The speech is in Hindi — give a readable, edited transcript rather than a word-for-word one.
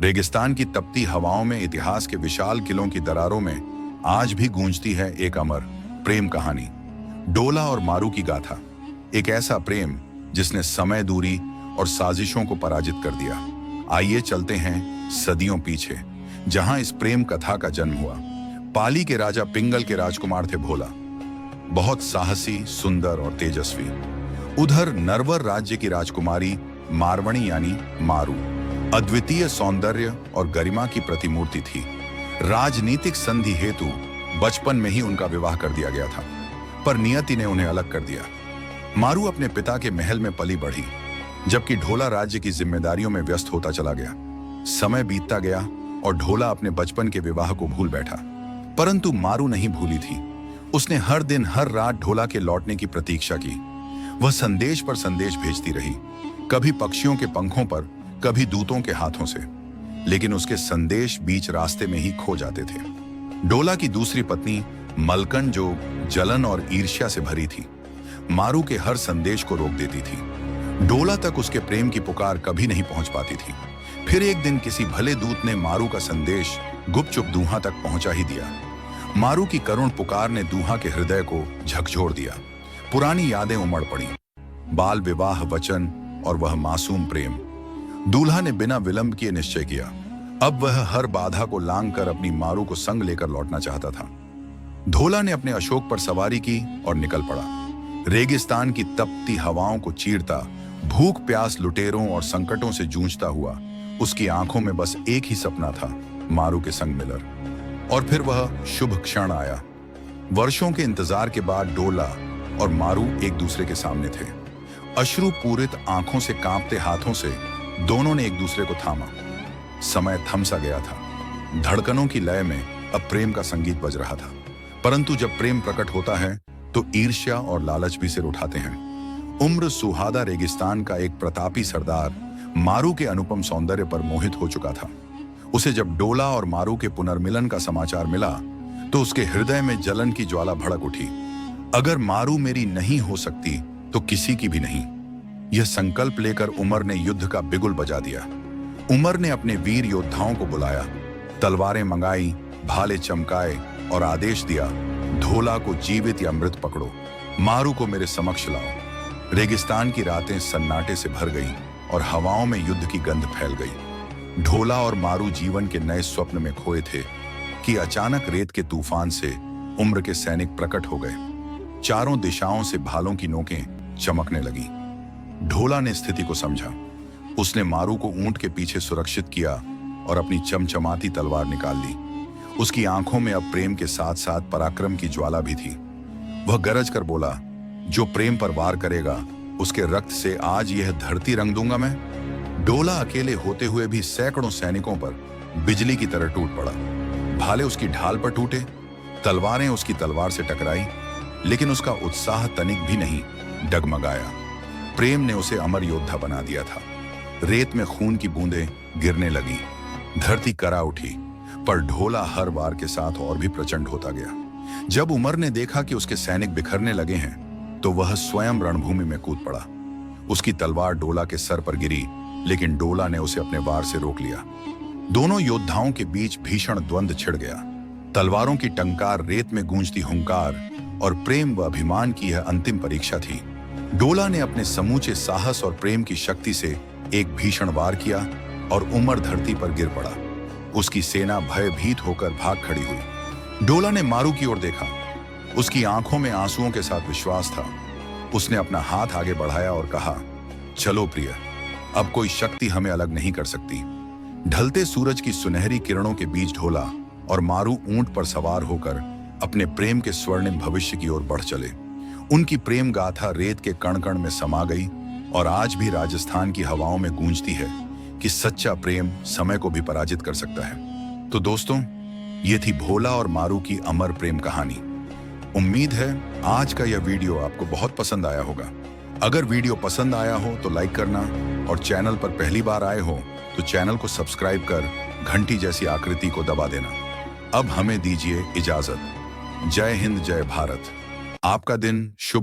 रेगिस्तान की तपती हवाओं में इतिहास के विशाल किलों की दरारों में आज भी गूंजती है एक अमर प्रेम कहानी, डोला और मारू की गाथा। एक ऐसा प्रेम जिसने समय, दूरी और साजिशों को पराजित कर दिया। आइए चलते हैं सदियों पीछे, जहां इस प्रेम कथा का जन्म हुआ। पाली के राजा पिंगल के राजकुमार थे भोला, बहुत साहसी, सुंदर और तेजस्वी। उधर नरवर राज्य की राजकुमारी मारवणी यानी मारू अद्वितीय सौंदर्य और गरिमा की प्रतिमूर्ति थी। राजनीतिक संधि हेतु बचपन में ही उनका विवाह कर दिया गया था, पर नियति ने उन्हें अलग कर दिया। मारू अपने पिता के महल में पली बढ़ी, जबकि ढोला राज्य की जिम्मेदारियों में व्यस्त होता चला गया। समय बीतता गया और ढोला अपने बचपन के विवाह को भूल बैठा, परंतु मारू नहीं भूली थी। उसने हर दिन हर रात ढोला के लौटने की प्रतीक्षा की। वह संदेश पर संदेश भेजती रही, कभी पक्षियों के पंखों पर, कभी दूतों के हाथों से, लेकिन उसके संदेश बीच रास्ते में ही खो जाते थे। डोला की दूसरी पत्नी मलकन, जो जलन और ईर्ष्या से भरी थी, मारू के हर संदेश को रोक देती थी। डोला तक उसके प्रेम की पुकार कभी नहीं पहुंच पाती थी। फिर एक दिन किसी भले दूत ने मारू का संदेश गुपचुप दूहा तक पहुंचा ही दिया। मारू की करुण पुकार ने दूहा के हृदय को झकझोर दिया। पुरानी यादें उमड़ पड़ी, बाल विवाह, वचन और वह मासूम प्रेम। दूल्हा ने बिना विलंब किए निश्चय किया। अब वह हर बाधा को लांघकर अपनी मारू को संग लेकर लौटना चाहता था। ढोला ने अपने अशोक पर सवारी की और निकल पड़ा। रेगिस्तान की तपती हवाओं को चीरता, भूख प्यास, लुटेरों और संकटों से जूझता हुआ, उसकी आंखों में बस एक ही सपना था, मारू के संग मिलर। और फिर वह शुभ क्षण आया। वर्षों के इंतजार के बाद डोला और मारू एक दूसरे के सामने थे। अश्रु पूरित आंखों से, कांपते हाथों से दोनों ने एक दूसरे को थामा। समय थम सा गया था। धड़कनों की लय में अब प्रेम का संगीत बज रहा था। परंतु जब प्रेम प्रकट होता है तो ईर्ष्या और लालच भी सिर उठाते हैं। उम्र सुहादा रेगिस्तान का एक प्रतापी सरदार मारू के अनुपम सौंदर्य पर मोहित हो चुका था। उसे जब डोला और मारू के पुनर्मिलन का समाचार मिला तो उसके हृदय में जलन की ज्वाला भड़क उठी। अगर मारू मेरी नहीं हो सकती तो किसी की भी नहीं। यह संकल्प लेकर उमर ने युद्ध का बिगुल बजा दिया। उमर ने अपने वीर योद्धाओं को बुलाया, तलवारें मंगाई, भाले चमकाए और आदेश दिया, ढोला को जीवित या मृत पकड़ो, मारू को मेरे समक्ष लाओ। रेगिस्तान की रातें सन्नाटे से भर गई और हवाओं में युद्ध की गंध फैल गई। ढोला और मारू जीवन के नए स्वप्न में खोए थे कि अचानक रेत के तूफान से उम्र के सैनिक प्रकट हो गए। चारों दिशाओं से भालों की नोकें चमकने लगी। ढोला ने स्थिति को समझा। उसने मारू को ऊंट के पीछे सुरक्षित किया और अपनी चमचमाती तलवार निकाल ली। उसकी आंखों में अब प्रेम के साथ साथ पराक्रम की ज्वाला भी थी। वह गरज कर बोला, जो प्रेम पर वार करेगा उसके रक्त से आज यह धरती रंग दूंगा मैं। डोला अकेले होते हुए भी सैकड़ों सैनिकों पर बिजली की तरह टूट पड़ा। भाले उसकी ढाल पर टूटे, तलवारें उसकी तलवार से टकराई, लेकिन उसका उत्साह तनिक भी नहीं डगमगाया। प्रेम ने उसे अमर योद्धा बना दिया था। रेत में खून की बूंदें गिरने लगी, धरती करा उठी, पर ढोला हर वार के साथ और भी प्रचंड होता गया। जब उमर ने देखा कि उसके सैनिक बिखरने लगे हैं तो वह स्वयं रणभूमि में कूद पड़ा। उसकी तलवार डोला के सर पर गिरी, लेकिन डोला ने उसे अपने वार से रोक लिया। दोनों योद्धाओं के बीच भीषण द्वंद्व छिड़ गया। तलवारों की टंकार, रेत में गूंजती हुंकार और प्रेम व अभिमान की यह अंतिम परीक्षा थी। डोला ने अपने समूचे साहस और प्रेम की शक्ति से एक भीषण वार किया और उमर धरती पर गिर पड़ा। उसकी सेना भयभीत होकर भाग खड़ी हुई। डोला ने मारू की ओर देखा। उसकी आंखों में आंसुओं के साथ विश्वास था। उसने अपना हाथ आगे बढ़ाया और कहा, चलो प्रिय, अब कोई शक्ति हमें अलग नहीं कर सकती। ढलते सूरज की सुनहरी किरणों के बीच ढोला और मारू ऊंट पर सवार होकर अपने प्रेम के स्वर्णिम भविष्य की ओर बढ़ चले। उनकी प्रेम गाथा रेत के कण कण में समा गई और आज भी राजस्थान की हवाओं में गूंजती है कि सच्चा प्रेम समय को भी पराजित कर सकता है। तो दोस्तों, ये थी भोला और मारू की अमर प्रेम कहानी। उम्मीद है आज का यह वीडियो आपको बहुत पसंद आया होगा। अगर वीडियो पसंद आया हो तो लाइक करना और चैनल पर पहली बार आए हो तो चैनल को सब्सक्राइब कर घंटी जैसी आकृति को दबा देना। अब हमें दीजिए इजाजत। जय हिंद, जय भारत। आपका दिन शुभ